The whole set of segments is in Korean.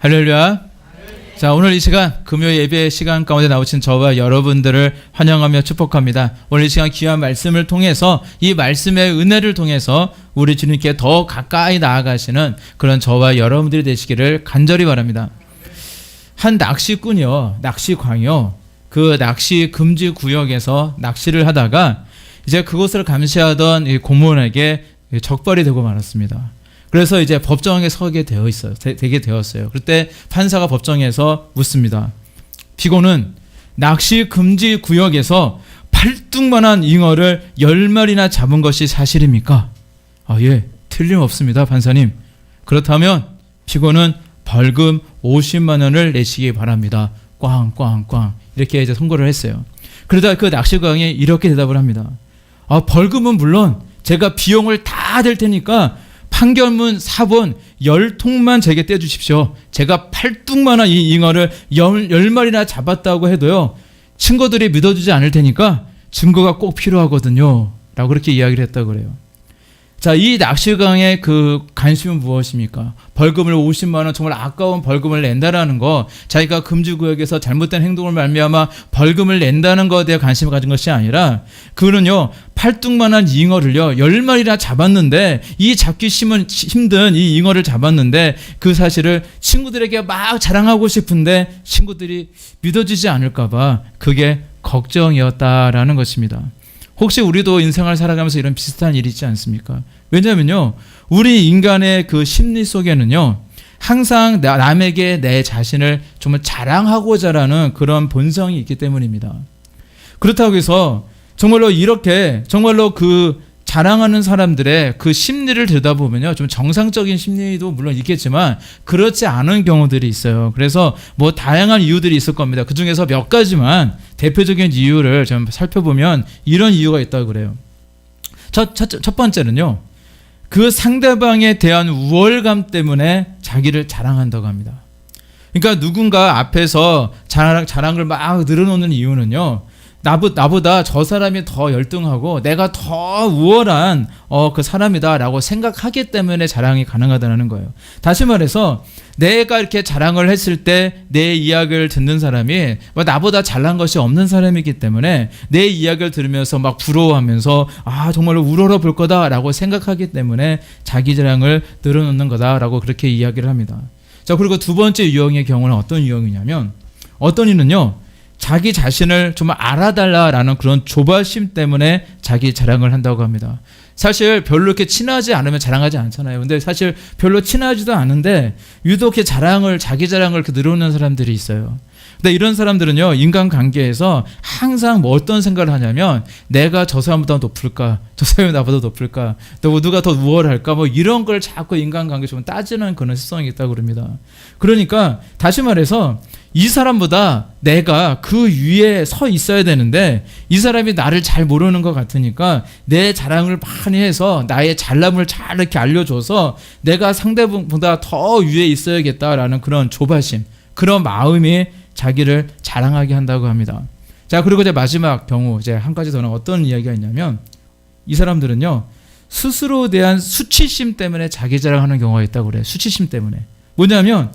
할렐루야. 자, 오늘 이 시간 금요 예배 시간 가운데 나오신 저와 여러분들을 환영하며 축복합니다. 오늘 이 시간 귀한 말씀을 통해서 이 말씀의 은혜를 통해서 우리 주님께 더 가까이 나아가시는 그런 저와 여러분들이 되시기를 간절히 바랍니다. 한 낚시꾼이요, 낚시광이요, 그 낚시 금지 구역에서 낚시를 하다가 이제 그곳을 감시하던 이 고문에게 적발이 되고 말았습니다. 그래서 이제 법정에 서게 되게 되었어요. 그때 판사가 법정에서 묻습니다. 피고는 낚시 금지 구역에서 팔뚝만한 잉어를 10마리나 잡은 것이 사실입니까? 예, 틀림없습니다, 판사님. 그렇다면 피고는 벌금 50만 원을 내시기 바랍니다. 꽝꽝꽝 이렇게 이제 선고를 했어요. 그러다 그 낚시광이 이렇게 대답을 합니다. 벌금은 물론 제가 비용을 다 댈 테니까 판결문 4번 10통만 제게 떼주십시오. 제가 팔뚝만한 이 잉어를 10마리나 잡았다고 해도요, 친구들이 믿어주지 않을 테니까 증거가 꼭 필요하거든요 라고 그렇게 이야기를 했다고 그래요. 자, 이 낚시광의 그 관심은 무엇입니까? 벌금을 50만 원, 정말 아까운 벌금을 낸다라는 거, 자기가 금지구역에서 잘못된 행동을 말미암아 벌금을 낸다는 것에 대해 관심을 가진 것이 아니라, 그는요 팔뚝만한 잉어를요 10마리나 잡았는데, 이 잡기 힘든 이 잉어를 잡았는데 그 사실을 친구들에게 막 자랑하고 싶은데 친구들이 믿어주지 않을까봐 그게 걱정이었다라는 것입니다. 혹시 우리도 인생을 살아가면서 이런 비슷한 일이 있지 않습니까? 왜냐면요, 우리 인간의 그 심리 속에는요, 항상 남에게 내 자신을 정말 자랑하고자 하는 그런 본성이 있기 때문입니다. 그렇다고 해서 정말로 이렇게 정말로 그 자랑하는 사람들의 그 심리를 들여다보면요, 좀 정상적인 심리도 물론 있겠지만 그렇지 않은 경우들이 있어요. 그래서 뭐 다양한 이유들이 있을 겁니다. 그 중에서 몇 가지만 대표적인 이유를 좀 살펴보면 이런 이유가 있다고 그래요. 첫 번째는요, 그 상대방에 대한 우월감 때문에 자기를 자랑한다고 합니다. 그러니까 누군가 앞에서 자랑을 막 늘어놓는 이유는요, 나보다 저 사람이 더 열등하고 내가 더 우월한 그 사람이다라고 생각하기 때문에 자랑이 가능하다는 거예요. 다시 말해서 내가 이렇게 자랑을 했을 때 내 이야기를 듣는 사람이 나보다 잘난 것이 없는 사람이기 때문에 내 이야기를 들으면서 막 부러워하면서 정말로 우러러 볼 거다라고 생각하기 때문에 자기 자랑을 늘어놓는 거다라고 그렇게 이야기를 합니다. 자, 그리고 두 번째 유형의 경우는 어떤 유형이냐면, 어떤 이는요, 자기 자신을 좀 알아달라라는 그런 조바심 때문에 자기 자랑을 한다고 합니다. 사실 별로 이렇게 친하지 않으면 자랑하지 않잖아요. 근데 사실 별로 친하지도 않은데 유독 이렇게 자기 자랑을 이렇게 늘어놓는 사람들이 있어요. 근데 이런 사람들은요, 인간관계에서 항상 뭐 어떤 생각을 하냐면, 내가 저 사람보다 높을까? 저 사람이 나보다 높을까? 또 누가 더 우월할까? 뭐 이런 걸 자꾸 인간관계에 좀 따지는 그런 습성이 있다고 그럽니다. 그러니까 다시 말해서 이 사람보다 내가 그 위에 서 있어야 되는데 이 사람이 나를 잘 모르는 것 같으니까 내 자랑을 많이 해서 나의 잘남을 잘 이렇게 알려줘서 내가 상대보다 더 위에 있어야겠다라는 그런 조바심, 그런 마음이 자기를 자랑하게 한다고 합니다. 자, 그리고 이제 마지막 경우, 이제 한 가지 더는 어떤 이야기가 있냐면, 이 사람들은요, 스스로에 대한 수치심 때문에 자기 자랑하는 경우가 있다고 그래요. 수치심 때문에. 뭐냐면,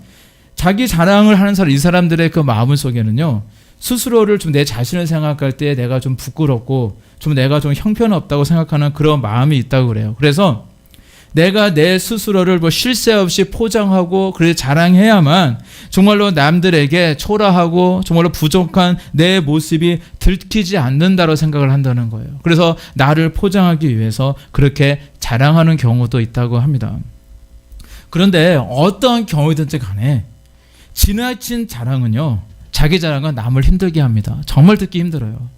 자기 자랑을 하는 사람, 이 사람들의 그 마음 속에는요, 스스로를 좀 내 자신을 생각할 때 내가 좀 부끄럽고 좀 내가 좀 형편없다고 생각하는 그런 마음이 있다고 그래요. 그래서 내가 내 스스로를 뭐 쉴 새 없이 포장하고 그래 자랑해야만 정말로 남들에게 초라하고 정말로 부족한 내 모습이 들키지 않는다고 생각을 한다는 거예요. 그래서 나를 포장하기 위해서 그렇게 자랑하는 경우도 있다고 합니다. 그런데 어떤 경우든지 간에 지나친 자랑은요, 자기 자랑은 남을 힘들게 합니다. 정말 듣기 힘들어요.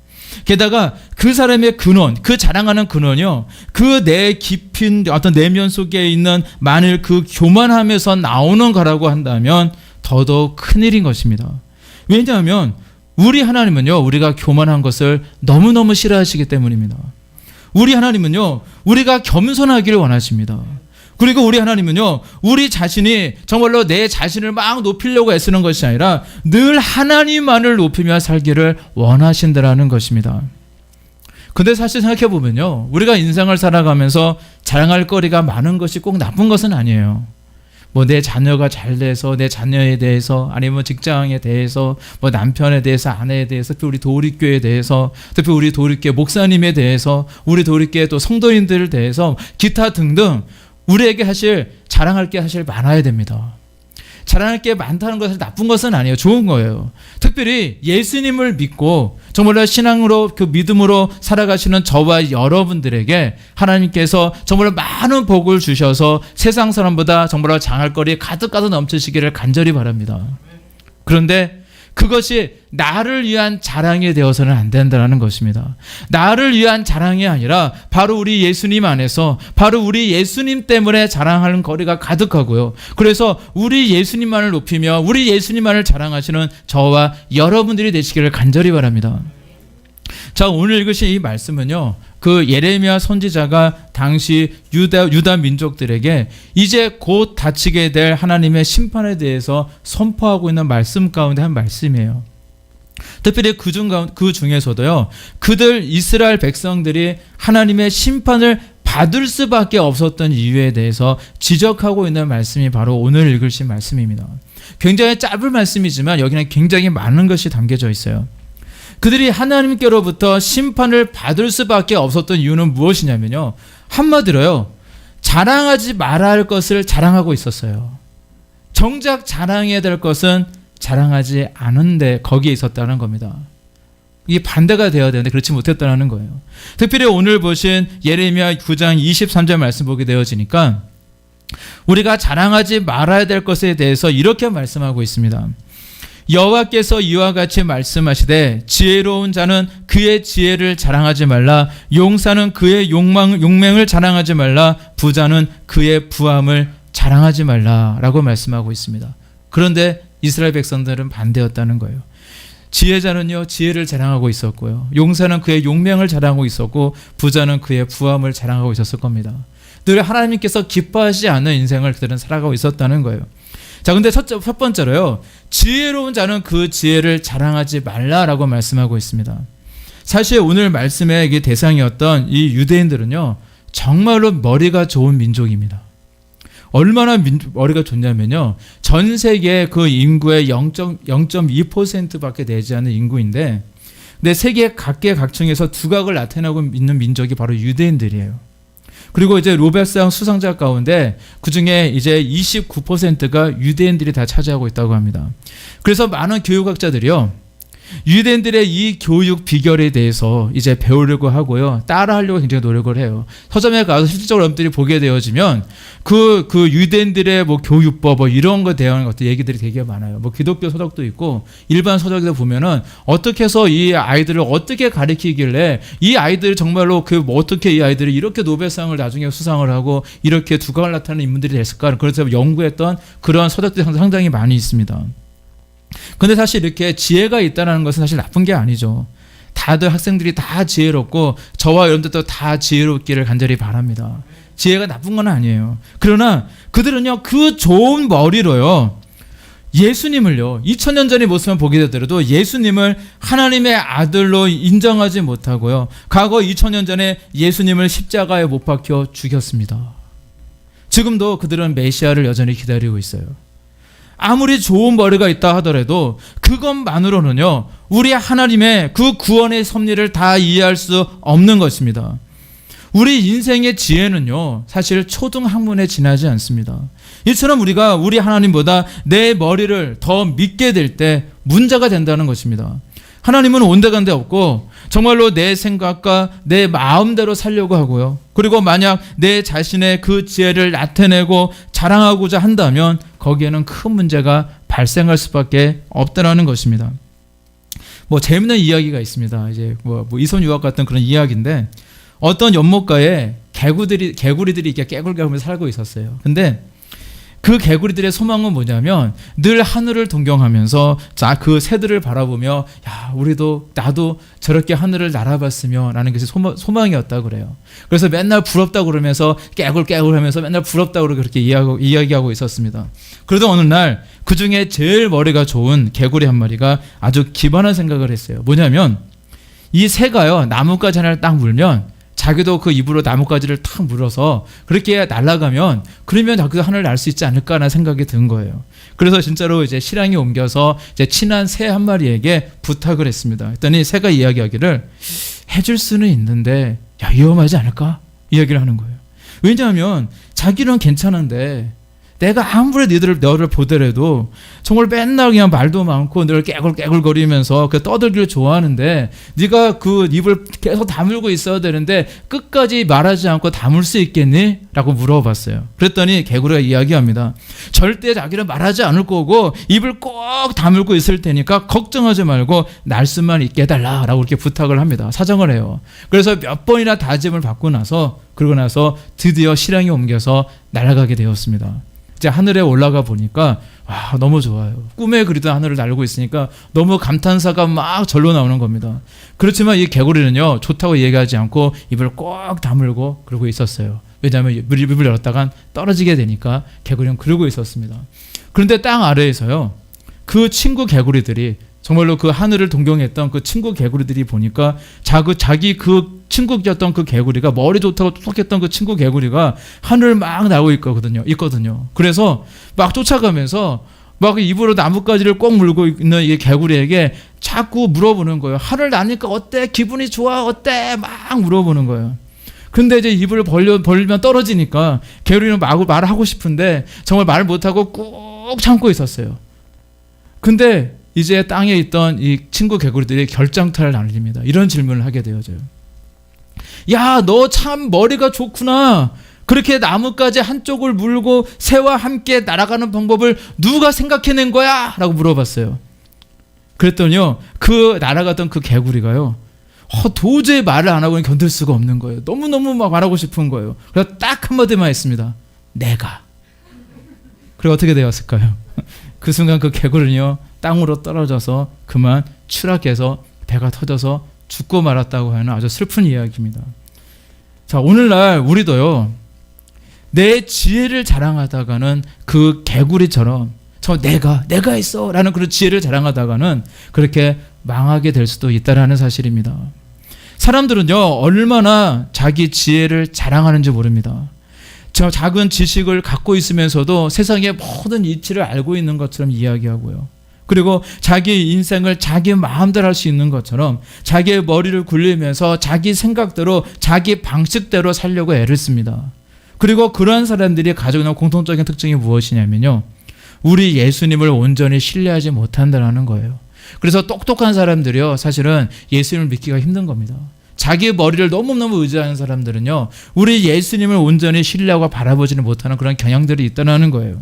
게다가 그 사람의 근원, 그 자랑하는 근원이요, 그 내 깊은 어떤 내면 속에 있는 만일 그 교만함에서 나오는 거라고 한다면 더더욱 큰일인 것입니다. 왜냐하면 우리 하나님은요, 우리가 교만한 것을 너무너무 싫어하시기 때문입니다. 우리 하나님은요, 우리가 겸손하기를 원하십니다. 그리고 우리 하나님은요, 우리 자신이 정말로 내 자신을 막 높이려고 애쓰는 것이 아니라 늘 하나님만을 높이며 살기를 원하신다라는 것입니다. 근데 사실 생각해보면요, 우리가 인생을 살아가면서 자랑할 거리가 많은 것이 꼭 나쁜 것은 아니에요. 뭐 내 자녀가 잘 돼서 내 자녀에 대해서, 아니면 직장에 대해서, 뭐 남편에 대해서, 아내에 대해서, 특히 우리 도립교회에 대해서, 특히 우리 도립교회 목사님에 대해서, 우리 도립교회 또 성도인들에 대해서 기타 등등 우리에게 사실 자랑할 게 사실 많아야 됩니다. 자랑할 게 많다는 것은 나쁜 것은 아니에요. 좋은 거예요. 특별히 예수님을 믿고 정말로 신앙으로 그 믿음으로 살아가시는 저와 여러분들에게 하나님께서 정말로 많은 복을 주셔서 세상 사람보다 정말로 장할거리 가득 넘치시기를 간절히 바랍니다. 그런데 그것이 나를 위한 자랑이 되어서는 안 된다는 것입니다. 나를 위한 자랑이 아니라 바로 우리 예수님 안에서, 바로 우리 예수님 때문에 자랑하는 거리가 가득하고요. 그래서 우리 예수님만을 높이며 우리 예수님만을 자랑하시는 저와 여러분들이 되시기를 간절히 바랍니다. 자, 오늘 읽으신 이 말씀은요, 그 예레미야 선지자가 당시 유다 민족들에게 이제 곧 닥치게 될 하나님의 심판에 대해서 선포하고 있는 말씀 가운데 한 말씀이에요. 특별히 그 중에서도요, 그들 이스라엘 백성들이 하나님의 심판을 받을 수밖에 없었던 이유에 대해서 지적하고 있는 말씀이 바로 오늘 읽으신 말씀입니다. 굉장히 짧은 말씀이지만 여기는 굉장히 많은 것이 담겨져 있어요. 그들이 하나님께로부터 심판을 받을 수밖에 없었던 이유는 무엇이냐면요, 한마디로요, 자랑하지 말아야 할 것을 자랑하고 있었어요. 정작 자랑해야 될 것은 자랑하지 않은데 거기에 있었다는 겁니다. 이게 반대가 되어야 되는데 그렇지 못했다는 거예요. 특별히 오늘 보신 예레미야 9장 23절 말씀 보게 되어지니까 우리가 자랑하지 말아야 될 것에 대해서 이렇게 말씀하고 있습니다. 여호와께서 이와 같이 말씀하시되 지혜로운 자는 그의 지혜를 자랑하지 말라, 용사는 그의 용맹을 자랑하지 말라, 부자는 그의 부함을 자랑하지 말라 라고 말씀하고 있습니다. 그런데 이스라엘 백성들은 반대였다는 거예요. 지혜자는요, 지혜를 자랑하고 있었고요, 용사는 그의 용맹을 자랑하고 있었고, 부자는 그의 부함을 자랑하고 있었을 겁니다. 늘 하나님께서 기뻐하시지 않는 인생을 그들은 살아가고 있었다는 거예요. 자, 근데 첫 번째로요, 지혜로운 자는 그 지혜를 자랑하지 말라라고 말씀하고 있습니다. 사실 오늘 말씀의 대상이었던 이 유대인들은요, 정말로 머리가 좋은 민족입니다. 얼마나 머리가 좋냐면요, 전 세계 그 인구의 0.2%밖에 되지 않는 인구인데, 근데 세계 각계각층에서 두각을 나타내고 있는 민족이 바로 유대인들이에요. 그리고 이제 노벨상 수상자 가운데 그 중에 이제 29%가 유대인들이 다 차지하고 있다고 합니다. 그래서 많은 교육학자들이요, 유대인들의 이 교육 비결에 대해서 이제 배우려고 하고요, 따라하려고 굉장히 노력을 해요. 서점에 가서 실질적으로 여러분들이 보게 되어지면 그 유대인들의 뭐 교육법 뭐 이런 거 대한 것들 얘기들이 되게 많아요. 뭐 기독교 서적도 있고 일반 서적에도 보면은 어떻게 해서 이 아이들을 어떻게 가르치길래 이 아이들이 정말로 뭐 어떻게 이 아이들이 이렇게 노벨상을 나중에 수상을 하고 이렇게 두각을 나타내는 인물들이 됐을까, 그래서 연구했던 그런 서적들이 상당히 많이 있습니다. 근데 사실 이렇게 지혜가 있다는 것은 사실 나쁜 게 아니죠. 다들 학생들이 다 지혜롭고 저와 여러분들도 다 지혜롭기를 간절히 바랍니다. 지혜가 나쁜 건 아니에요. 그러나 그들은요, 그 좋은 머리로요, 예수님을요, 2000년 전의 모습만 보게 되더라도 예수님을 하나님의 아들로 인정하지 못하고요, 과거 2000년 전에 예수님을 십자가에 못 박혀 죽였습니다. 지금도 그들은 메시아를 여전히 기다리고 있어요. 아무리 좋은 머리가 있다 하더라도 그것만으로는요, 우리 하나님의 그 구원의 섭리를 다 이해할 수 없는 것입니다. 우리 인생의 지혜는요, 사실 초등학문에 지나지 않습니다. 이처럼 우리가 우리 하나님보다 내 머리를 더 믿게 될 때 문제가 된다는 것입니다. 하나님은 온데간데 없고 정말로 내 생각과 내 마음대로 살려고 하고요, 그리고 만약 내 자신의 그 지혜를 나타내고 자랑하고자 한다면 거기에는 큰 문제가 발생할 수밖에 없다는 것입니다. 뭐 재밌는 이야기가 있습니다. 이제 뭐 이손 유학 같은 그런 이야기인데, 어떤 연못가에 개구리들이 이렇게 깨굴깨굴하면서 살고 있었어요. 근데 그 개구리들의 소망은 뭐냐면 늘 하늘을 동경하면서 그 새들을 바라보며, 야, 나도 저렇게 하늘을 날아봤으면 라는 것이 소망이었다고 그래요. 그래서 맨날 부럽다고 그러면서 깨굴깨굴 하면서 맨날 부럽다고 그렇게 이야기하고 있었습니다. 그러던 어느 날 그 중에 제일 머리가 좋은 개구리 한 마리가 아주 기발한 생각을 했어요. 뭐냐면 이 새가요, 나뭇가지 하나를 딱 물면 자기도 그 입으로 나뭇가지를 탁 물어서 그렇게 날아가면 그러면 자기도 하늘을 날 수 있지 않을까라는 생각이 든 거예요. 그래서 진짜로 이제 실랑이 옮겨서 이제 친한 새 한 마리에게 부탁을 했습니다. 했더니 새가 이야기하기를 해줄 수는 있는데 야 위험하지 않을까? 이야기를 하는 거예요. 왜냐하면 자기는 괜찮은데 내가 아무리 너를 보더라도 정말 맨날 그냥 말도 많고 늘 깨굴깨굴거리면서 그 떠들기를 좋아하는데 네가 그 입을 계속 다물고 있어야 되는데 끝까지 말하지 않고 다물 수 있겠니? 라고 물어봤어요. 그랬더니 개구리가 이야기합니다. 절대 자기는 말하지 않을 거고 입을 꼭 다물고 있을 테니까 걱정하지 말고 날 수만 있게 해달라 라고 이렇게 부탁을 합니다. 사정을 해요. 그래서 몇 번이나 다짐을 받고 나서 그러고 나서 드디어 실랑이 옮겨서 날아가게 되었습니다. 이제 하늘에 올라가 보니까 와 너무 좋아요. 꿈에 그리던 하늘을 날고 있으니까 너무 감탄사가 막 절로 나오는 겁니다. 그렇지만 이 개구리는요 좋다고 얘기하지 않고 입을 꼭 다물고 그러고 있었어요. 왜냐하면 입을 열었다간 떨어지게 되니까 개구리는 그러고 있었습니다. 그런데 땅 아래에서요 그 친구 개구리들이 정말로 그 하늘을 동경했던 그 친구 개구리들이 보니까 자기 그 친구였던 그 개구리가 머리 좋다고 톡톡했던 그 친구 개구리가 하늘을 막 날고 있거든요. 그래서 막 쫓아가면서 막 입으로 나뭇가지를 꼭 물고 있는 이 개구리에게 자꾸 물어보는 거예요. 하늘 나니까 어때? 기분이 좋아? 어때? 막 물어보는 거예요. 근데 이제 입을 벌리면 떨어지니까 개구리는 말을 하고 싶은데 정말 말을 못하고 꾹 참고 있었어요. 근데 이제 땅에 있던 이 친구 개구리들이 결장타를 날립니다. 이런 질문을 하게 되어져요. 야, 너 참 머리가 좋구나. 그렇게 나뭇가지 한쪽을 물고 새와 함께 날아가는 방법을 누가 생각해낸 거야? 라고 물어봤어요. 그랬더니요, 그 날아가던 그 개구리가요, 도저히 말을 안 하고는 견딜 수가 없는 거예요. 너무너무 막 말하고 싶은 거예요. 그래서 딱 한마디만 했습니다. 내가. 그리고 어떻게 되었을까요? 그 순간 그 개구리는요, 땅으로 떨어져서 그만 추락해서 배가 터져서 죽고 말았다고 하는 아주 슬픈 이야기입니다. 자, 오늘날 우리도요, 내 지혜를 자랑하다가는 그 개구리처럼 내가 있어 라는 그런 지혜를 자랑하다가는 그렇게 망하게 될 수도 있다는 사실입니다. 사람들은요, 얼마나 자기 지혜를 자랑하는지 모릅니다. 저 작은 지식을 갖고 있으면서도 세상의 모든 이치를 알고 있는 것처럼 이야기하고요. 그리고 자기 인생을 자기 마음대로 할 수 있는 것처럼 자기의 머리를 굴리면서 자기 생각대로 자기 방식대로 살려고 애를 씁니다. 그리고 그러한 사람들이 가지고 있는 공통적인 특징이 무엇이냐면요, 우리 예수님을 온전히 신뢰하지 못한다는 거예요. 그래서 똑똑한 사람들이요, 사실은 예수님을 믿기가 힘든 겁니다. 자기 머리를 너무너무 의지하는 사람들은요, 우리 예수님을 온전히 신뢰하고 바라보지는 못하는 그런 경향들이 있다는 거예요.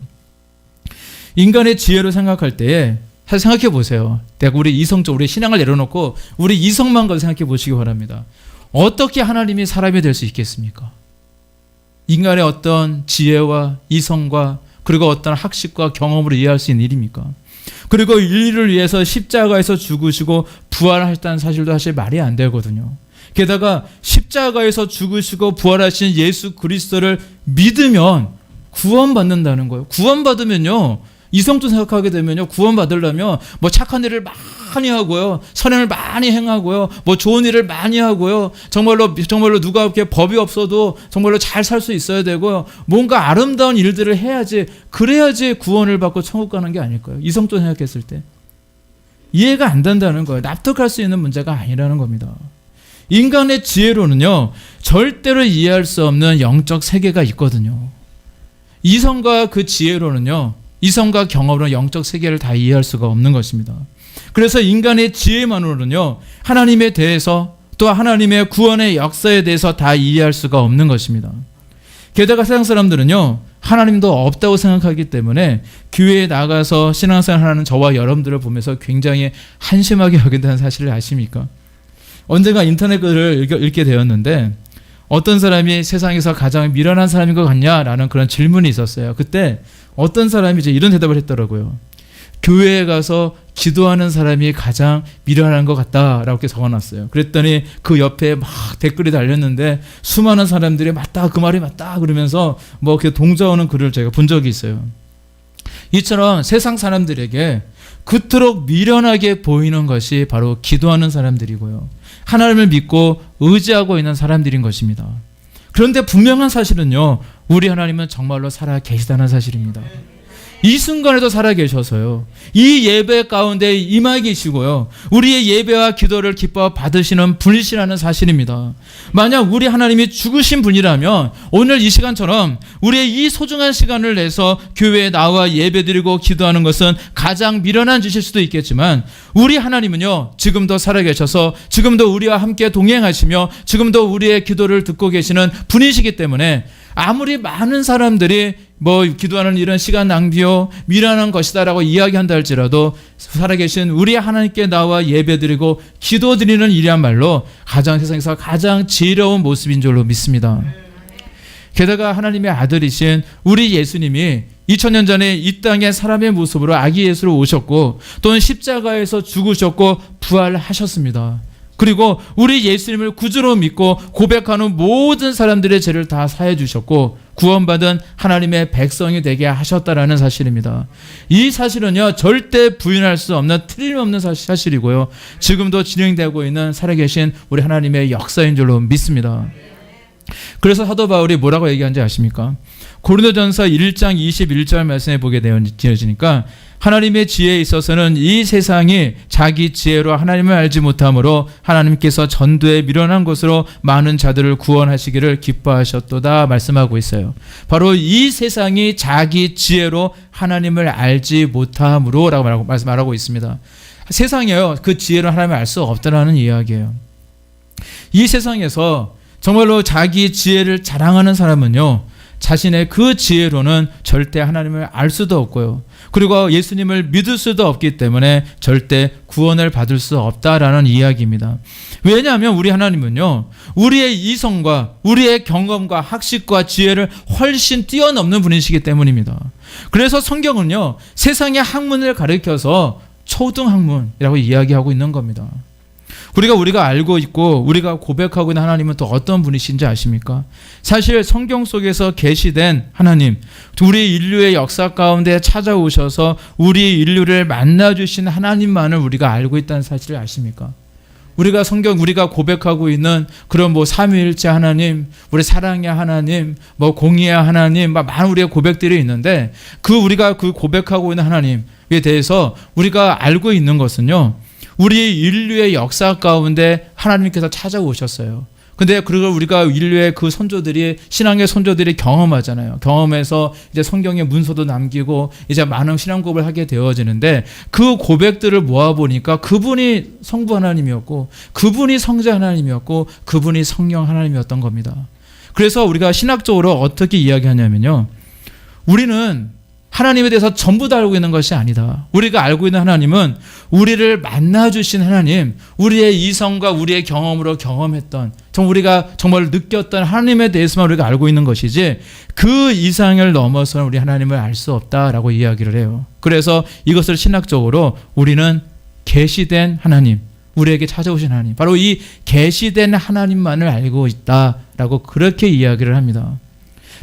인간의 지혜로 생각할 때에 사실 생각해 보세요. 내가 우리 이성적, 우리 신앙을 내려놓고 우리 이성만 가지고 생각해 보시기 바랍니다. 어떻게 하나님이 사람이 될 수 있겠습니까? 인간의 어떤 지혜와 이성과 그리고 어떤 학식과 경험으로 이해할 수 있는 일입니까? 그리고 인류를 위해서 십자가에서 죽으시고 부활하셨다는 사실도 사실 말이 안 되거든요. 게다가 십자가에서 죽으시고 부활하신 예수 그리스도를 믿으면 구원받는다는 거예요. 구원받으면요, 이성도 생각하게 되면요, 구원받으려면 뭐 착한 일을 많이 하고요, 선행을 많이 행하고요, 뭐 좋은 일을 많이 하고요, 정말로 누가 이렇게 법이 없어도 정말로 잘 살 수 있어야 되고요, 뭔가 아름다운 일들을 해야지, 그래야지 구원을 받고 천국 가는 게 아닐까요? 이성도 생각했을 때 이해가 안 된다는 거예요. 납득할 수 있는 문제가 아니라는 겁니다. 인간의 지혜로는요, 절대로 이해할 수 없는 영적 세계가 있거든요. 이성과 그 지혜로는요, 이성과 경험으로 영적 세계를 다 이해할 수가 없는 것입니다. 그래서 인간의 지혜만으로는요, 하나님에 대해서 또 하나님의 구원의 역사에 대해서 다 이해할 수가 없는 것입니다. 게다가 세상 사람들은요, 하나님도 없다고 생각하기 때문에 교회에 나가서 신앙생활하는 저와 여러분들을 보면서 굉장히 한심하게 여긴다는 사실을 아십니까? 언젠가 인터넷 글을 읽게 되었는데 어떤 사람이 세상에서 가장 미련한 사람인 것 같냐라는 그런 질문이 있었어요. 그때 어떤 사람이 이제 이런 대답을 했더라고요. 교회에 가서 기도하는 사람이 가장 미련한 것 같다라고 이렇게 적어놨어요. 그랬더니 그 옆에 막 댓글이 달렸는데 수많은 사람들이 맞다, 그 말이 맞다 그러면서 뭐 이렇게 동조하는 글을 제가 본 적이 있어요. 이처럼 세상 사람들에게 그토록 미련하게 보이는 것이 바로 기도하는 사람들이고요. 하나님을 믿고 의지하고 있는 사람들인 것입니다. 그런데 분명한 사실은요, 우리 하나님은 정말로 살아 계시다는 사실입니다. 이 순간에도 살아 계셔서요, 이 예배 가운데 임하 계시고요, 우리의 예배와 기도를 기뻐 받으시는 분이시라는 사실입니다. 만약 우리 하나님이 죽으신 분이라면 오늘 이 시간처럼 우리의 이 소중한 시간을 내서 교회에 나와 예배드리고 기도하는 것은 가장 미련한 짓일 수도 있겠지만, 우리 하나님은요 지금도 살아 계셔서 지금도 우리와 함께 동행하시며 지금도 우리의 기도를 듣고 계시는 분이시기 때문에, 아무리 많은 사람들이 기도하는 일은 시간 낭비요, 미련한 것이다라고 이야기한다 할지라도 살아계신 우리 하나님께 나와 예배드리고 기도드리는 일이야말로 세상에서 가장 지혜로운 모습인 줄로 믿습니다. 게다가 하나님의 아들이신 우리 예수님이 2000년 전에 이 땅에 사람의 모습으로 아기 예수로 오셨고, 또는 십자가에서 죽으셨고 부활하셨습니다. 그리고 우리 예수님을 구주로 믿고 고백하는 모든 사람들의 죄를 다 사해 주셨고 구원받은 하나님의 백성이 되게 하셨다라는 사실입니다. 이 사실은요 절대 부인할 수 없는 틀림없는 사실이고요, 지금도 진행되고 있는 살아계신 우리 하나님의 역사인 줄로 믿습니다. 그래서 사도 바울이 뭐라고 얘기하는지 아십니까? 고린도전서 1장 21절 말씀에 보게 되어지니까, 하나님의 지혜에 있어서는 이 세상이 자기 지혜로 하나님을 알지 못하므로 하나님께서 전도에 미련한 것으로 많은 자들을 구원하시기를 기뻐하셨도다 말씀하고 있어요. 바로 이 세상이 자기 지혜로 하나님을 알지 못함으로 라고 말씀하고 있습니다. 세상이요, 그 지혜로 하나님을 알 수 없다라는 이야기예요. 이 세상에서 정말로 자기 지혜를 자랑하는 사람은요, 자신의 그 지혜로는 절대 하나님을 알 수도 없고요, 그리고 예수님을 믿을 수도 없기 때문에 절대 구원을 받을 수 없다라는 이야기입니다. 왜냐하면 우리 하나님은요, 우리의 이성과 우리의 경험과 학식과 지혜를 훨씬 뛰어넘는 분이시기 때문입니다. 그래서 성경은요, 세상의 학문을 가리켜서 초등학문이라고 이야기하고 있는 겁니다. 우리가 알고 있고 우리가 고백하고 있는 하나님은 또 어떤 분이신지 아십니까? 사실 성경 속에서 계시된 하나님, 우리 인류의 역사 가운데 찾아오셔서 우리 인류를 만나주신 하나님만을 우리가 알고 있다는 사실을 아십니까? 우리가 고백하고 있는 그런 삼위일체 하나님, 우리 사랑의 하나님, 공의의 하나님, 많은 우리의 고백들이 있는데, 우리가 고백하고 있는 하나님에 대해서 우리가 알고 있는 것은요, 우리 인류의 역사 가운데 하나님께서 찾아오셨어요. 근데 그걸 우리가 인류의 그 선조들이, 신앙의 선조들이 경험하잖아요. 경험해서 이제 성경의 문서도 남기고 이제 많은 신앙 고백을 하게 되어지는데, 그 고백들을 모아보니까 그분이 성부 하나님이었고, 그분이 성자 하나님이었고, 그분이 성령 하나님이었던 겁니다. 그래서 우리가 신학적으로 어떻게 이야기하냐면요, 우리는 하나님에 대해서 전부 다 알고 있는 것이 아니다. 우리가 알고 있는 하나님은 우리를 만나주신 하나님, 우리의 이성과 우리의 경험으로 경험했던, 우리가 정말 느꼈던 하나님에 대해서만 우리가 알고 있는 것이지, 그 이상을 넘어서는 우리 하나님을 알 수 없다라고 이야기를 해요. 그래서 이것을 신학적으로 우리는 계시된 하나님, 우리에게 찾아오신 하나님, 바로 이 계시된 하나님만을 알고 있다라고 그렇게 이야기를 합니다.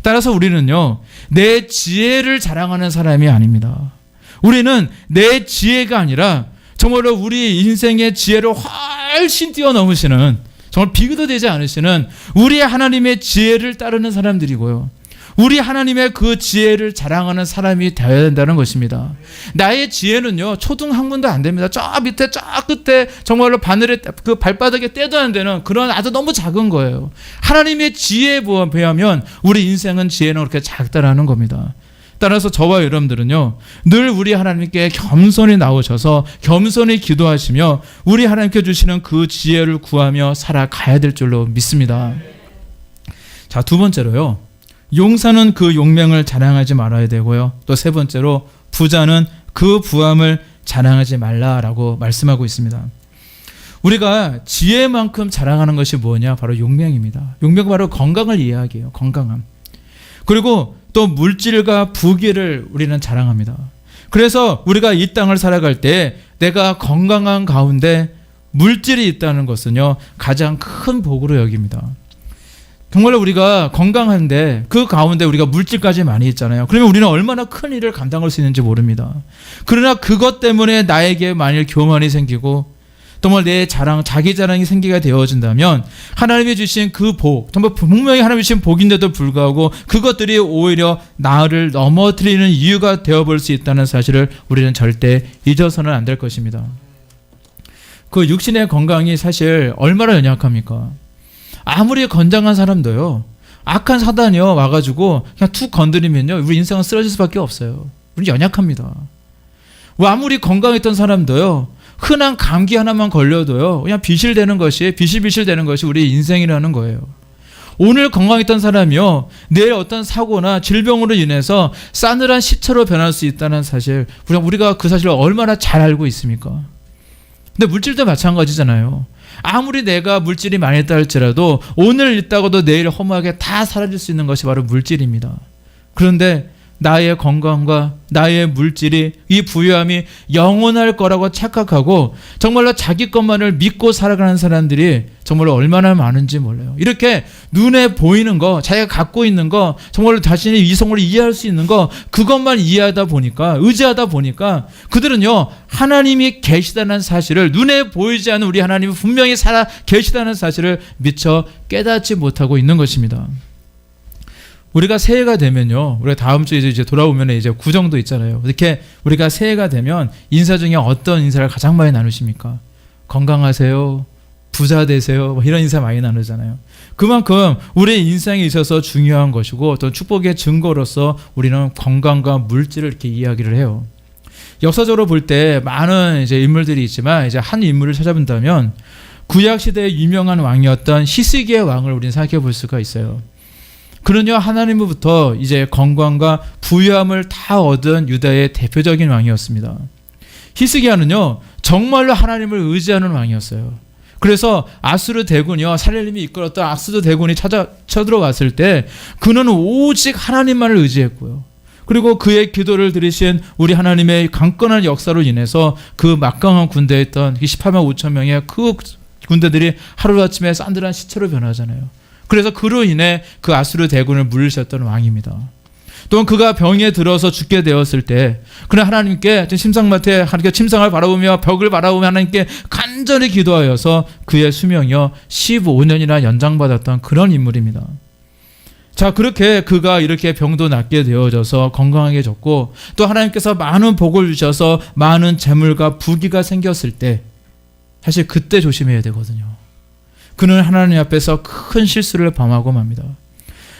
따라서 우리는요, 내 지혜를 자랑하는 사람이 아닙니다. 우리는 내 지혜가 아니라 정말로 우리 인생의 지혜를 훨씬 뛰어넘으시는, 정말 비교도 되지 않으시는 우리 하나님의 지혜를 따르는 사람들이고요, 우리 하나님의 그 지혜를 자랑하는 사람이 되어야 된다는 것입니다. 나의 지혜는요, 초등학문도 안 됩니다. 저 밑에 저 끝에 정말로 바늘에 그 발바닥에 떼도 안 되는 그런 아주 너무 작은 거예요. 하나님의 지혜에 비하면 우리 인생은 지혜는 그렇게 작다라는 겁니다. 따라서 저와 여러분들은요, 늘 우리 하나님께 겸손히 나오셔서 겸손히 기도하시며 우리 하나님께 주시는 그 지혜를 구하며 살아가야 될 줄로 믿습니다. 자, 두 번째로요, 용사는 그 용맹을 자랑하지 말아야 되고요, 또 세 번째로 부자는 그 부함을 자랑하지 말라라고 말씀하고 있습니다. 우리가 지혜만큼 자랑하는 것이 뭐냐? 바로 용맹입니다. 용맹은 바로 건강을 이야기해요. 건강함. 그리고 또 물질과 부귀를 우리는 자랑합니다. 그래서 우리가 이 땅을 살아갈 때 내가 건강한 가운데 물질이 있다는 것은요, 가장 큰 복으로 여깁니다. 정말로 우리가 건강한데 그 가운데 우리가 물질까지 많이 있잖아요. 그러면 우리는 얼마나 큰 일을 감당할 수 있는지 모릅니다. 그러나 그것 때문에 나에게 만일 교만이 생기고 정말 내 자랑, 자기 자랑이 생기게 되어진다면 하나님이 주신 그 복, 정말 분명히 하나님이 주신 복인데도 불구하고 그것들이 오히려 나를 넘어뜨리는 이유가 되어볼 수 있다는 사실을 우리는 절대 잊어서는 안 될 것입니다. 그 육신의 건강이 사실 얼마나 연약합니까? 아무리 건장한 사람도요, 악한 사단이요 와가지고 그냥 툭 건드리면요 우리 인생은 쓰러질 수밖에 없어요. 우리 연약합니다. 아무리 건강했던 사람도요, 흔한 감기 하나만 걸려도요 그냥 비실대는 것이 우리 인생이라는 거예요. 오늘 건강했던 사람이요 내일 어떤 사고나 질병으로 인해서 싸늘한 시체로 변할 수 있다는 사실, 우리가 그 사실을 얼마나 잘 알고 있습니까? 근데 물질도 마찬가지잖아요. 아무리 내가 물질이 많이 있다 할지라도 오늘 있다고도 내일 허무하게 다 사라질 수 있는 것이 바로 물질입니다. 그런데 나의 건강과 나의 물질이, 이 부유함이 영원할 거라고 착각하고 정말로 자기 것만을 믿고 살아가는 사람들이 정말로 얼마나 많은지 몰라요. 이렇게 눈에 보이는 거, 자기가 갖고 있는 거, 정말로 자신의 이성으로 이해할 수 있는 거, 그것만 이해하다 보니까, 의지하다 보니까 그들은요 하나님이 계시다는 사실을, 눈에 보이지 않는 우리 하나님이 분명히 살아 계시다는 사실을 미처 깨닫지 못하고 있는 것입니다. 우리가 새해가 되면요, 우리가 다음 주에 이제 돌아오면 이제 구정도 있잖아요. 이렇게 우리가 새해가 되면 인사 중에 어떤 인사를 가장 많이 나누십니까? 건강하세요, 부자 되세요, 뭐 이런 인사 많이 나누잖아요. 그만큼 우리의 인생에 있어서 중요한 것이고 또 축복의 증거로서 우리는 건강과 물질을 이렇게 이야기를 해요. 역사적으로 볼 때 많은 이제 인물들이 있지만 이제 한 인물을 찾아본다면 구약 시대의 유명한 왕이었던 히스기야 왕을 우리는 생각해 볼 수가 있어요. 그는요 하나님으로부터 이제 건강과 부유함을 다 얻은 유다의 대표적인 왕이었습니다. 히스기야는요 정말로 하나님을 의지하는 왕이었어요. 그래서 아수르 대군이요, 살레림이 이끌었던 아수르 대군이 쳐들어갔을 때 그는 오직 하나님만을 의지했고요. 그리고 그의 기도를 들으신 우리 하나님의 강건한 역사로 인해서 그 막강한 군대에 있던 18만 5천 명의 그 군대들이 하루아침에 산들한 시체로 변하잖아요. 그래서 그로 인해 그 아수르 대군을 물리쳤던 왕입니다. 또한 그가 병에 들어서 죽게 되었을 때 그는 하나님께 침상맡에 하나님께 침상을 바라보며 벽을 바라보며 하나님께 간절히 기도하여서 그의 수명이요 15년이나 연장받았던 그런 인물입니다. 자, 그렇게 그가 이렇게 병도 낫게 되어져서 건강하게 졌고 또 하나님께서 많은 복을 주셔서 많은 재물과 부귀가 생겼을 때 사실 그때 조심해야 되거든요. 그는 하나님 앞에서 큰 실수를 범하고 맙니다.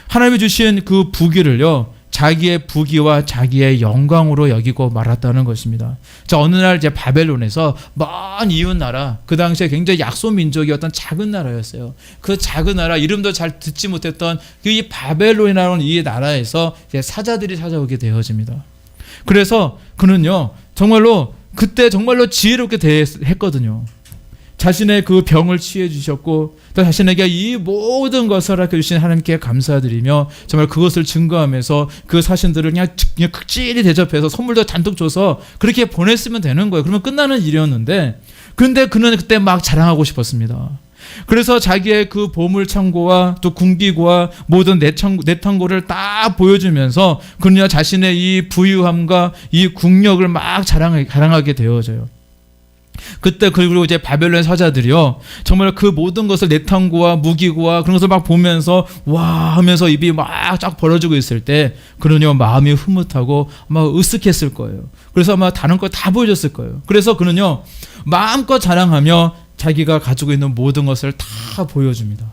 하나님이 주신 그 부귀를요 자기의 부귀와 자기의 영광으로 여기고 말았다는 것입니다. 자, 어느 날 이제 바벨론에서 먼 이웃 나라, 그 당시에 굉장히 약소 민족이었던 작은 나라였어요. 그 작은 나라, 이름도 잘 듣지 못했던 이 바벨론이라는 이 나라에서 이제 사자들이 찾아오게 되어집니다. 그래서 그는요 정말로 그때 정말로 지혜롭게 했거든요. 자신의 그 병을 치유해 주셨고 또 자신에게 이 모든 것을 허락해 주신 하나님께 감사드리며 정말 그것을 증거하면서 그 사신들을 그냥 극진히 대접해서 선물도 잔뜩 줘서 그렇게 보냈으면 되는 거예요. 그러면 끝나는 일이었는데 근데 그는 그때 막 자랑하고 싶었습니다. 그래서 자기의 그 보물 창고와 또 군기고와 모든 내창고를 딱 보여주면서 그는 자신의 이 부유함과 이 국력을 막 자랑하게 되어져요. 그때 그리고 이제 바벨론 사자들이요 정말 그 모든 것을 내탕고와 무기고와 그런 것을 막 보면서 와 하면서 입이 막 쫙 벌어지고 있을 때 그는요 마음이 흐뭇하고 아마 으쓱했을 거예요. 그래서 아마 다른 거 다 보여줬을 거예요. 그래서 그는요 마음껏 자랑하며 자기가 가지고 있는 모든 것을 다 보여줍니다.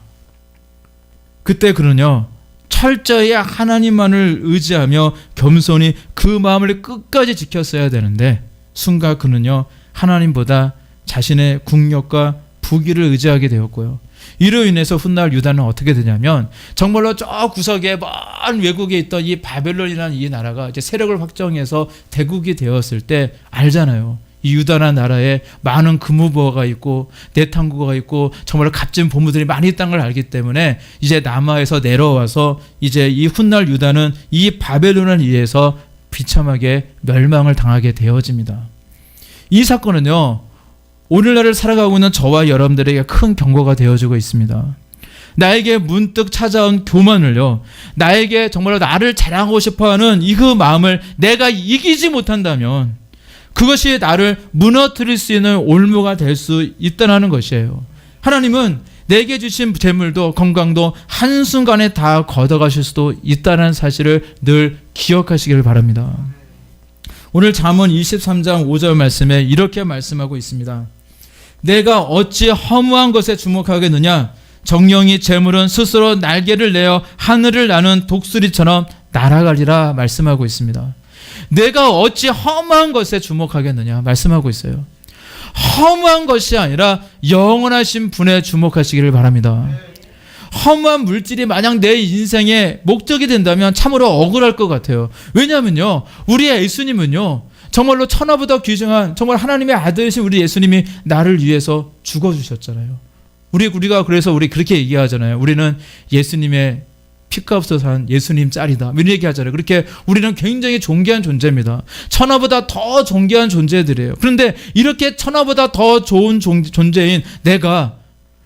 그때 그는요 철저히 하나님만을 의지하며 겸손히 그 마음을 끝까지 지켰어야 되는데 순간 그는요 하나님보다 자신의 국력과 부귀를 의지하게 되었고요. 이로 인해서 훗날 유다는 어떻게 되냐면 정말로 저 구석에 먼 외국에 있던 이 바벨론이라는 이 나라가 이제 세력을 확정해서 대국이 되었을 때 알잖아요. 이 유다라는 나라에 많은 금우보가 있고 내탕구가 있고 정말 값진 보물들이 많이 있다는 걸 알기 때문에 이제 남아에서 내려와서 이제 이 훗날 유다는 이 바벨론에 의해서 비참하게 멸망을 당하게 되어집니다. 이 사건은요 오늘날을 살아가고 있는 저와 여러분들에게 큰 경고가 되어주고 있습니다. 나에게 문득 찾아온 교만을요, 나에게 정말로 나를 자랑하고 싶어하는 이 그 마음을 내가 이기지 못한다면 그것이 나를 무너뜨릴 수 있는 올무가 될 수 있다는 것이에요. 하나님은 내게 주신 재물도 건강도 한순간에 다 걷어가실 수도 있다는 사실을 늘 기억하시기를 바랍니다. 오늘 잠언 23장 5절 말씀에 이렇게 말씀하고 있습니다. 내가 어찌 허무한 것에 주목하겠느냐? 정령이 재물은 스스로 날개를 내어 하늘을 나는 독수리처럼 날아가리라 말씀하고 있습니다. 내가 어찌 허무한 것에 주목하겠느냐 말씀하고 있어요. 허무한 것이 아니라 영원하신 분에 주목하시기를 바랍니다. 허무한 물질이 만약 내 인생의 목적이 된다면 참으로 억울할 것 같아요. 왜냐하면요, 우리 예수님은요, 정말로 천하보다 귀중한 정말 하나님의 아들이신 우리 예수님이 나를 위해서 죽어주셨잖아요. 우리가 그래서 우리 그렇게 얘기하잖아요. 우리는 예수님의 피값으로 산 예수님 짤이다, 이런 얘기하잖아요. 그렇게 우리는 굉장히 존귀한 존재입니다. 천하보다 더 존귀한 존재들이에요. 그런데 이렇게 천하보다 더 좋은 존재인 내가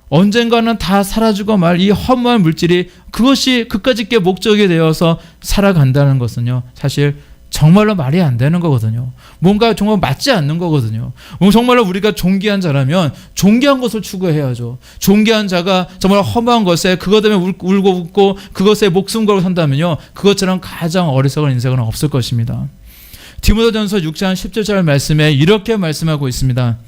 언젠가는 다 사라지고 말 이 허무한 물질이 그것이 그까짓게 목적이 되어서 살아간다는 것은요, 사실 정말로 말이 안 되는 거거든요. 뭔가 정말 맞지 않는 거거든요. 정말로 우리가 존귀한 자라면 존귀한 것을 추구해야죠. 존귀한 자가 정말 허무한 것에 그것 때문에 울고 웃고 그것에 목숨 걸고 산다면요, 그것처럼 가장 어리석은 인생은 없을 것입니다. 디모데전서 6장 17절 말씀에 이렇게 말씀하고 있습니다.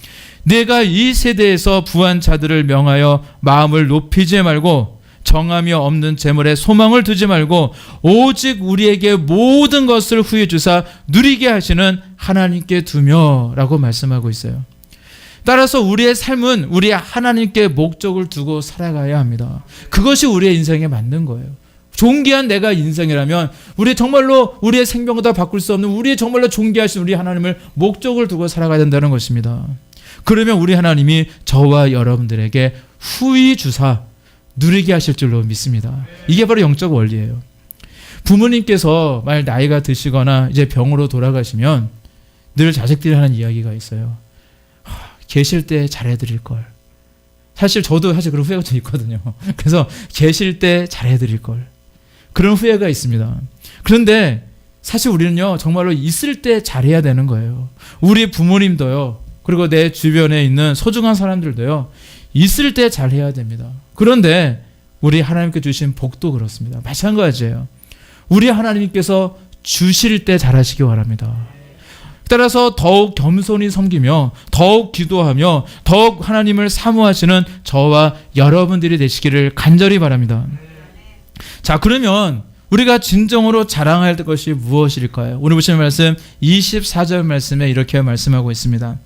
내가 이 세대에서 부한 자들을 명하여 마음을 높이지 말고 정함이 없는 재물에 소망을 두지 말고 오직 우리에게 모든 것을 후히 주사 누리게 하시는 하나님께 두며 라고 말씀하고 있어요. 따라서 우리의 삶은 우리 하나님께 목적을 두고 살아가야 합니다. 그것이 우리의 인생에 맞는 거예요. 존귀한 내가 인생이라면 우리 정말로 우리의 생명보다 바꿀 수 없는 우리의 정말로 존귀하신 우리 하나님을 목적을 두고 살아가야 된다는 것입니다. 그러면 우리 하나님이 저와 여러분들에게 후히 주사 누리게 하실 줄로 믿습니다. 이게 바로 영적 원리예요. 부모님께서 만약 나이가 드시거나 이제 병으로 돌아가시면 늘 자식들이 하는 이야기가 있어요. 계실 때 잘해드릴 걸. 사실 저도 그런 후회가 좀 있거든요. 그래서 계실 때 잘해드릴 걸. 그런 후회가 있습니다. 그런데 사실 우리는요, 정말로 있을 때 잘해야 되는 거예요. 우리 부모님도요, 그리고 내 주변에 있는 소중한 사람들도요, 있을 때 잘해야 됩니다. 그런데 우리 하나님께 주신 복도 그렇습니다. 마찬가지예요. 우리 하나님께서 주실 때 잘하시기 바랍니다. 따라서 더욱 겸손히 섬기며 더욱 기도하며 더욱 하나님을 사모하시는 저와 여러분들이 되시기를 간절히 바랍니다. 자, 그러면 우리가 진정으로 자랑할 것이 무엇일까요? 오늘 보시는 말씀 24절 말씀에 이렇게 말씀하고 있습니다.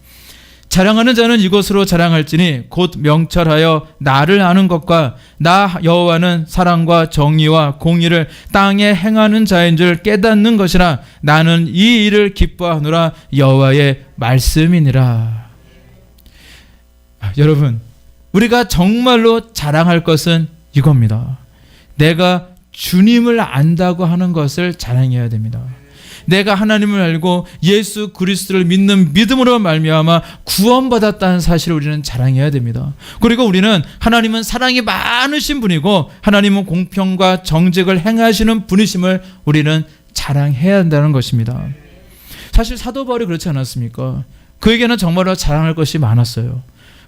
자랑하는 자는 이것으로 자랑할지니 곧 명철하여 나를 아는 것과 나 여호와는 사랑과 정의와 공의를 땅에 행하는 자인 줄 깨닫는 것이라. 나는 이 일을 기뻐하노라. 여호와의 말씀이니라. 여러분, 우리가 정말로 자랑할 것은 이겁니다. 내가 주님을 안다고 하는 것을 자랑해야 됩니다. 내가 하나님을 알고 예수 그리스도를 믿는 믿음으로 말미암아 구원받았다는 사실을 우리는 자랑해야 됩니다. 그리고 우리는 하나님은 사랑이 많으신 분이고 하나님은 공평과 정직을 행하시는 분이심을 우리는 자랑해야 한다는 것입니다. 사실 사도 바울이 그렇지 않았습니까? 그에게는 정말로 자랑할 것이 많았어요.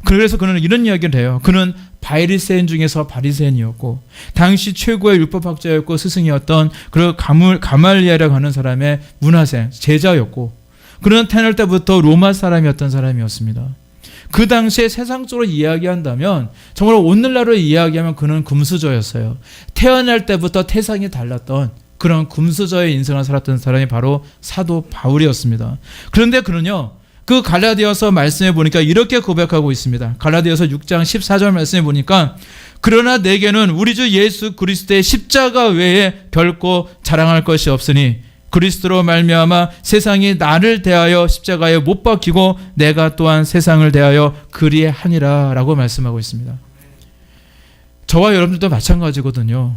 그래서 그는 이런 이야기를 해요. 그는 바리새인 중에서 바리새인이었고 당시 최고의 율법학자였고 스승이었던 그 가말리엘이라고 하는 사람의 문화생 제자였고 그는 태어날 때부터 로마 사람이었던 사람이었습니다. 그 당시에 세상적으로 이야기한다면 정말 오늘날로 이야기하면 그는 금수저였어요. 태어날 때부터 태상이 달랐던 그런 금수저의 인생을 살았던 사람이 바로 사도 바울이었습니다. 그런데 그는요, 그 갈라디아서 말씀에 보니까 이렇게 고백하고 있습니다. 갈라디아서 6장 14절 말씀에 보니까 그러나 내게는 우리 주 예수 그리스도의 십자가 외에 결코 자랑할 것이 없으니 그리스도로 말미암아 세상이 나를 대하여 십자가에 못 박히고 내가 또한 세상을 대하여 그리하니라 라고 말씀하고 있습니다. 저와 여러분들도 마찬가지거든요.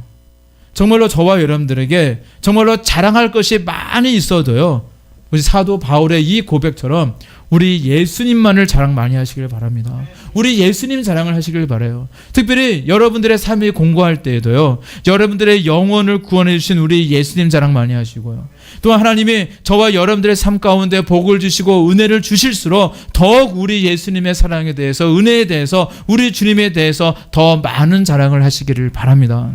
정말로 저와 여러분들에게 정말로 자랑할 것이 많이 있어도요, 우리 사도 바울의 이 고백처럼 우리 예수님만을 자랑 많이 하시길 바랍니다. 우리 예수님 자랑을 하시길 바라요. 특별히 여러분들의 삶이 공고할 때에도요, 여러분들의 영혼을 구원해 주신 우리 예수님 자랑 많이 하시고요. 또한 하나님이 저와 여러분들의 삶 가운데 복을 주시고 은혜를 주실수록 더욱 우리 예수님의 사랑에 대해서, 은혜에 대해서, 우리 주님에 대해서 더 많은 자랑을 하시기를 바랍니다.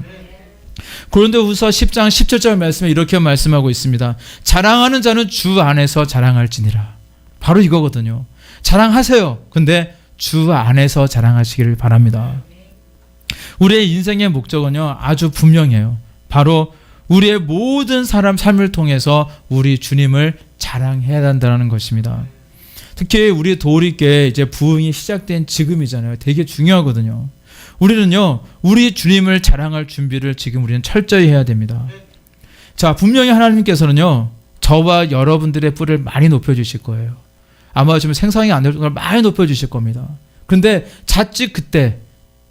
고린도후서 10장 17절 말씀에 이렇게 말씀하고 있습니다. 자랑하는 자는 주 안에서 자랑할지니라. 바로 이거거든요. 자랑하세요. 근데 주 안에서 자랑하시기를 바랍니다. 우리의 인생의 목적은요, 아주 분명해요. 바로 우리의 모든 사람 삶을 통해서 우리 주님을 자랑해야 한다는 것입니다. 특히 우리 도리께 이제 부흥이 시작된 지금이잖아요. 되게 중요하거든요. 우리는요, 우리 주님을 자랑할 준비를 지금 우리는 철저히 해야 됩니다. 자, 분명히 하나님께서는요, 저와 여러분들의 뿔을 많이 높여주실 거예요. 아마 지금 생성이 안 될 정도로 많이 높여주실 겁니다. 그런데 자칫 그때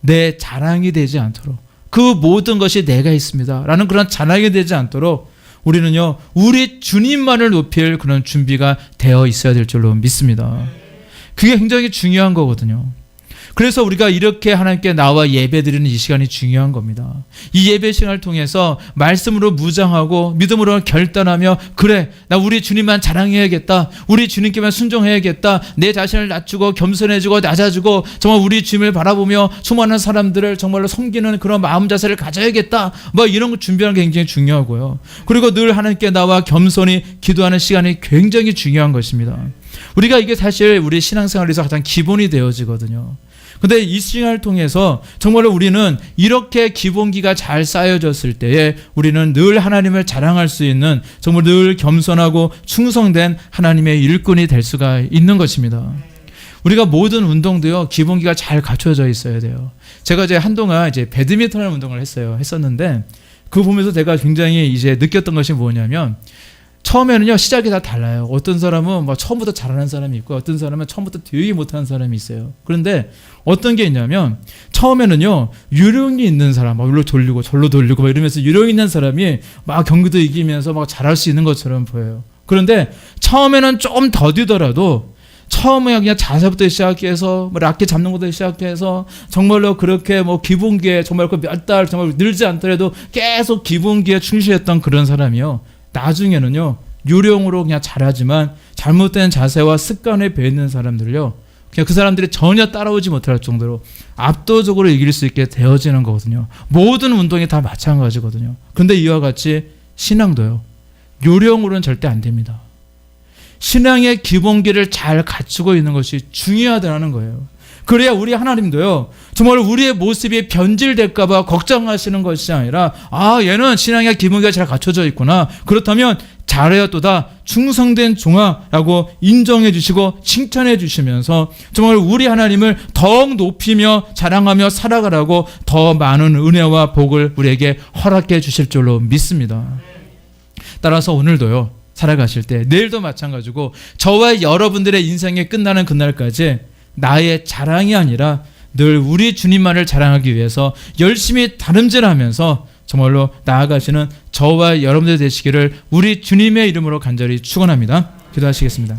내 자랑이 되지 않도록, 그 모든 것이 내가 있습니다 라는 그런 자랑이 되지 않도록 우리는요, 우리 주님만을 높일 그런 준비가 되어 있어야 될 줄로 믿습니다. 그게 굉장히 중요한 거거든요. 그래서 우리가 이렇게 하나님께 나와 예배드리는 이 시간이 중요한 겁니다. 이 예배 시간을 통해서 말씀으로 무장하고 믿음으로 결단하며, 그래, 나 우리 주님만 자랑해야겠다, 우리 주님께만 순종해야겠다, 내 자신을 낮추고 겸손해지고 낮아지고 정말 우리 주님을 바라보며 수많은 사람들을 정말로 섬기는 그런 마음 자세를 가져야겠다, 뭐 이런 거 준비하는 게 굉장히 중요하고요. 그리고 늘 하나님께 나와 겸손히 기도하는 시간이 굉장히 중요한 것입니다. 우리가 이게 사실 우리 신앙생활에서 가장 기본이 되어지거든요. 근데 이 시간을 통해서 정말로 우리는 이렇게 기본기가 잘 쌓여졌을 때에 우리는 늘 하나님을 자랑할 수 있는, 정말 늘 겸손하고 충성된 하나님의 일꾼이 될 수가 있는 것입니다. 우리가 모든 운동도요, 기본기가 잘 갖춰져 있어야 돼요. 제가 이제 한동안 이제 배드민턴 운동을 했었는데, 그거 보면서 제가 굉장히 이제 느꼈던 것이 뭐냐면, 처음에는요, 시작이 다 달라요. 어떤 사람은 막 처음부터 잘하는 사람이 있고, 어떤 사람은 처음부터 되게 못하는 사람이 있어요. 그런데 어떤 게 있냐면, 처음에는요, 요령이 있는 사람, 막 일로 돌리고 절로 돌리고 막 이러면서 요령 있는 사람이 막 경기도 이기면서 막 잘할 수 있는 것처럼 보여요. 그런데 처음에는 좀 더디더라도, 처음에 그냥 자세부터 시작해서 뭐 락기 잡는 것부터 시작해서 정말로 그렇게 뭐 기본기에 정말 그 몇 달 정말 늘지 않더라도 계속 기본기에 충실했던 그런 사람이요, 나중에는요, 요령으로 그냥 잘하지만 잘못된 자세와 습관에 배있는 사람들을요, 그냥 그 사람들이 전혀 따라오지 못할 정도로 압도적으로 이길 수 있게 되어지는 거거든요. 모든 운동이 다 마찬가지거든요. 그런데 이와 같이 신앙도요, 요령으로는 절대 안 됩니다. 신앙의 기본기를 잘 갖추고 있는 것이 중요하다는 거예요. 그래야 우리 하나님도요, 정말 우리의 모습이 변질될까봐 걱정하시는 것이 아니라, 아, 얘는 신앙의 기본기가 잘 갖춰져 있구나, 그렇다면 잘하였도다, 충성된 종아라고 인정해 주시고 칭찬해 주시면서 정말 우리 하나님을 더욱 높이며 자랑하며 살아가라고 더 많은 은혜와 복을 우리에게 허락해 주실 줄로 믿습니다. 따라서 오늘도요, 살아가실 때, 내일도 마찬가지고 저와 여러분들의 인생이 끝나는 그날까지 나의 자랑이 아니라 늘 우리 주님만을 자랑하기 위해서 열심히 다름질하면서 정말로 나아가시는 저와 여러분들 되시기를 우리 주님의 이름으로 간절히 축원합니다. 기도하시겠습니다.